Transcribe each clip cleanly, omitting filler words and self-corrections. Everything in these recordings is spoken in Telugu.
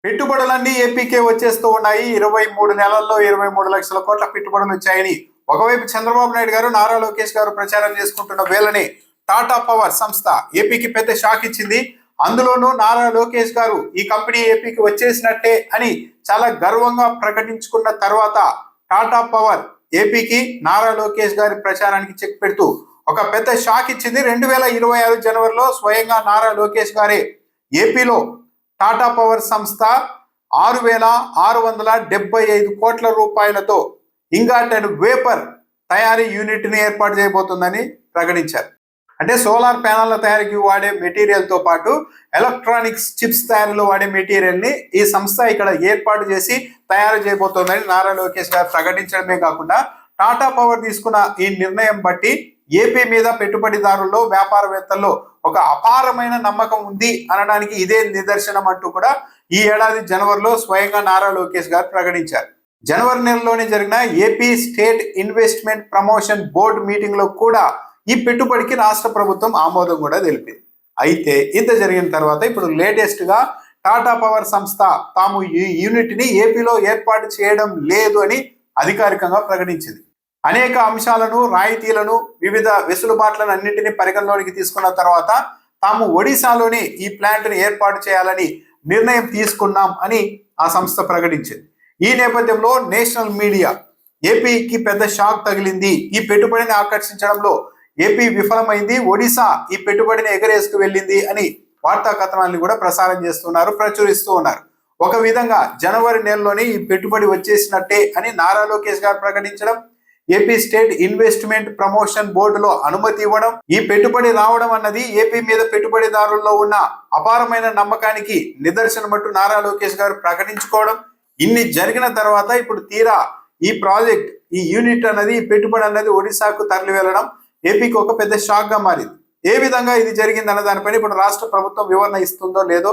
పెట్టుబడులన్నీ ఏపీకే వచ్చేస్తూ ఉన్నాయి. 23 నెలల్లో 23 లక్షల కోట్ల పెట్టుబడులు వచ్చాయని ఒకవైపు చంద్రబాబు నాయుడు గారు, నారా లోకేష్ గారు ప్రచారం చేసుకుంటున్న వేళనే టాటా పవర్ సంస్థ ఏపీకి పెద్ద షాక్ ఇచ్చింది. అందులోనూ నారా లోకేష్ గారు ఈ కంపెనీ ఏపీకి వచ్చేసినట్టే అని చాలా గర్వంగా ప్రకటించుకున్న తర్వాత టాటా పవర్ ఏపీకి నారా లోకేష్ గారి ప్రచారానికి చెక్ పెడుతూ ఒక పెద్ద షాక్ ఇచ్చింది. 2026 జనవరిలో స్వయంగా నారా లోకేష్ గారే ఏపీలో టాటా పవర్ సంస్థ 6,675 కోట్ల రూపాయలతో ఇంగాట్ అండ్ వేపర్ తయారీ యూనిట్ని ఏర్పాటు చేయబోతుందని ప్రకటించారు. అంటే సోలార్ ప్యానెళ్ల తయారీకి వాడే మెటీరియల్తో పాటు ఎలక్ట్రానిక్స్ చిప్స్ తయారీలో వాడే మెటీరియల్ని ఈ సంస్థ ఇక్కడ ఏర్పాటు చేసి తయారు చేయబోతోందని నారా లోకేష్ గారు ప్రకటించడమే కాకుండా టాటా పవర్ తీసుకున్న ఈ నిర్ణయం బట్టి ఏపీ మీద పెట్టుబడిదారుల్లో, వ్యాపారవేత్తల్లో ఒక అపారమైన నమ్మకం ఉంది అనడానికి ఇదే నిదర్శనం అంటూ కూడా ఈ ఏడాది జనవరిలో స్వయంగా నారా లోకేష్ గారు ప్రకటించారు. జనవరి నెలలోనే జరిగిన AP state investment promotion board meeting లో కూడా ఈ పెట్టుబడికి రాష్ట్ర ప్రభుత్వం ఆమోదం కూడా తెలిపింది. అయితే ఇంత జరిగిన తర్వాత ఇప్పుడు లేటెస్ట్ గా టాటా పవర్ సంస్థ తాము ఈ యూనిట్ ని ఏపీలో ఏర్పాటు చేయడం లేదు అని అధికారికంగా ప్రకటించింది. అనేక అంశాలను, రాయితీలను, వివిధ వెసులుబాట్లను అన్నింటినీ పరిగణలోనికి తీసుకున్న తర్వాత తాము ఒడిశాలోనే ఈ ప్లాంట్ ని ఏర్పాటు చేయాలని నిర్ణయం తీసుకున్నాం అని ఆ సంస్థ ప్రకటించింది. ఈ నేపథ్యంలో నేషనల్ మీడియా ఏపీకి పెద్ద షాక్ తగిలింది, ఈ పెట్టుబడిని ఆకర్షించడంలో ఏపీ విఫలమైంది, ఒడిశా ఈ పెట్టుబడిని ఎగరేసుకు వెళ్ళింది అని వార్తా కథనాన్ని కూడా ప్రసారం చేస్తున్నారు, ప్రచురిస్తూ ఉన్నారు. ఒక విధంగా జనవరి నెలలోనే ఈ పెట్టుబడి వచ్చేసినట్టే అని నారా లోకేష్ గారు ప్రకటించడం, ఏపీ స్టేట్ ఇన్వెస్ట్మెంట్ ప్రమోషన్ బోర్డులో అనుమతి ఇవ్వడం, ఈ పెట్టుబడి రావడం అన్నది ఏపీ మీద పెట్టుబడిదారుల్లో ఉన్న అపారమైన నమ్మకానికి నిదర్శనమంటూ నారా లోకేష్ గారు ప్రకటించుకోవడం, ఇన్ని జరిగిన తర్వాత ఇప్పుడు తీరా ఈ ప్రాజెక్ట్, ఈ యూనిట్ అన్నది, ఈ పెట్టుబడి అన్నది ఒడిశాకు తరలి వెళ్ళడం ఏపీకి ఒక పెద్ద షాక్ గా మారింది. ఏ విధంగా ఇది జరిగింది అన్న దానిపైన ఇప్పుడు రాష్ట్ర ప్రభుత్వం వివరణ ఇస్తుందో లేదో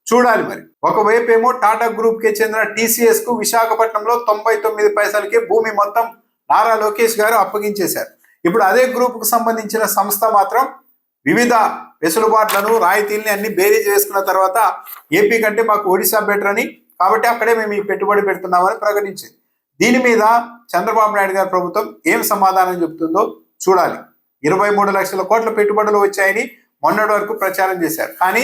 చూడాలి. మరి ఒకవైపు ఏమో టాటా గ్రూప్ కి చెందిన టీసీఎస్ కు విశాఖపట్నంలో 99 పైసలకే భూమి మొత్తం నారా లోకేష్ గారు అప్పగించేశారు. ఇప్పుడు అదే గ్రూప్ కు సంబంధించిన సంస్థ మాత్రం వివిధ వెసులుబాట్లను, రాయితీల్ని అన్ని బేరీజ్ వేసుకున్న తర్వాత ఏపీ కంటే మాకు ఒడిశా బెటర్ అని, కాబట్టి అక్కడే మేము ఈ పెట్టుబడి పెడుతున్నామని ప్రకటించింది. దీని మీద చంద్రబాబు నాయుడు గారి ప్రభుత్వం ఏం సమాధానం చెబుతుందో చూడాలి. 23 లక్షల కోట్ల పెట్టుబడులు వచ్చాయని మొన్నటి వరకు ప్రచారం చేశారు. కానీ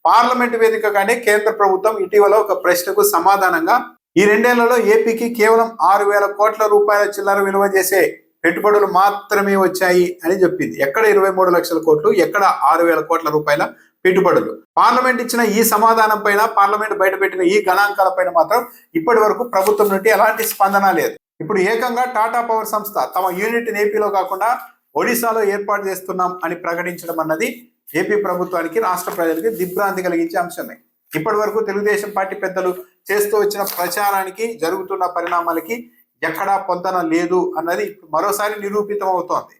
పార్లమెంటు వేదికగానే కేంద్ర ప్రభుత్వం ఇటీవల ఒక ప్రశ్నకు సమాధానంగా ఈ 2 ఏళ్లలో ఏపీకి కేవలం 6,000 కోట్ల రూపాయల చిల్లర విలువ చేసే పెట్టుబడులు మాత్రమే వచ్చాయి అని చెప్పింది. ఎక్కడ 23 లక్షల కోట్లు, ఎక్కడ 6,000 కోట్ల రూపాయల పెట్టుబడులు? పార్లమెంట్ ఇచ్చిన ఈ సమాధానం పైన, పార్లమెంట్ బయటపెట్టిన ఈ గణాంకాల పైన మాత్రం ఇప్పటి వరకు ప్రభుత్వం నుండి ఎలాంటి స్పందన లేదు. ఇప్పుడు ఏకంగా టాటా పవర్ సంస్థ తమ యూనిట్ ఏపీలో కాకుండా ఒడిశాలో ఏర్పాటు చేస్తున్నాం అని ప్రకటించడం అన్నది ఏపీ ప్రభుత్వానికి, రాష్ట్ర ప్రజలకి దిగ్భ్రాంతి కలిగించే అంశమే. ఇప్పటి వరకు తెలుగుదేశం పార్టీ పెద్దలు చేస్తూ వచ్చిన ప్రచారానికి, జరుగుతున్న పరిణామాలకి ఎక్కడా పొంతన లేదు అన్నది మరోసారి నిరూపితం అవుతోంది.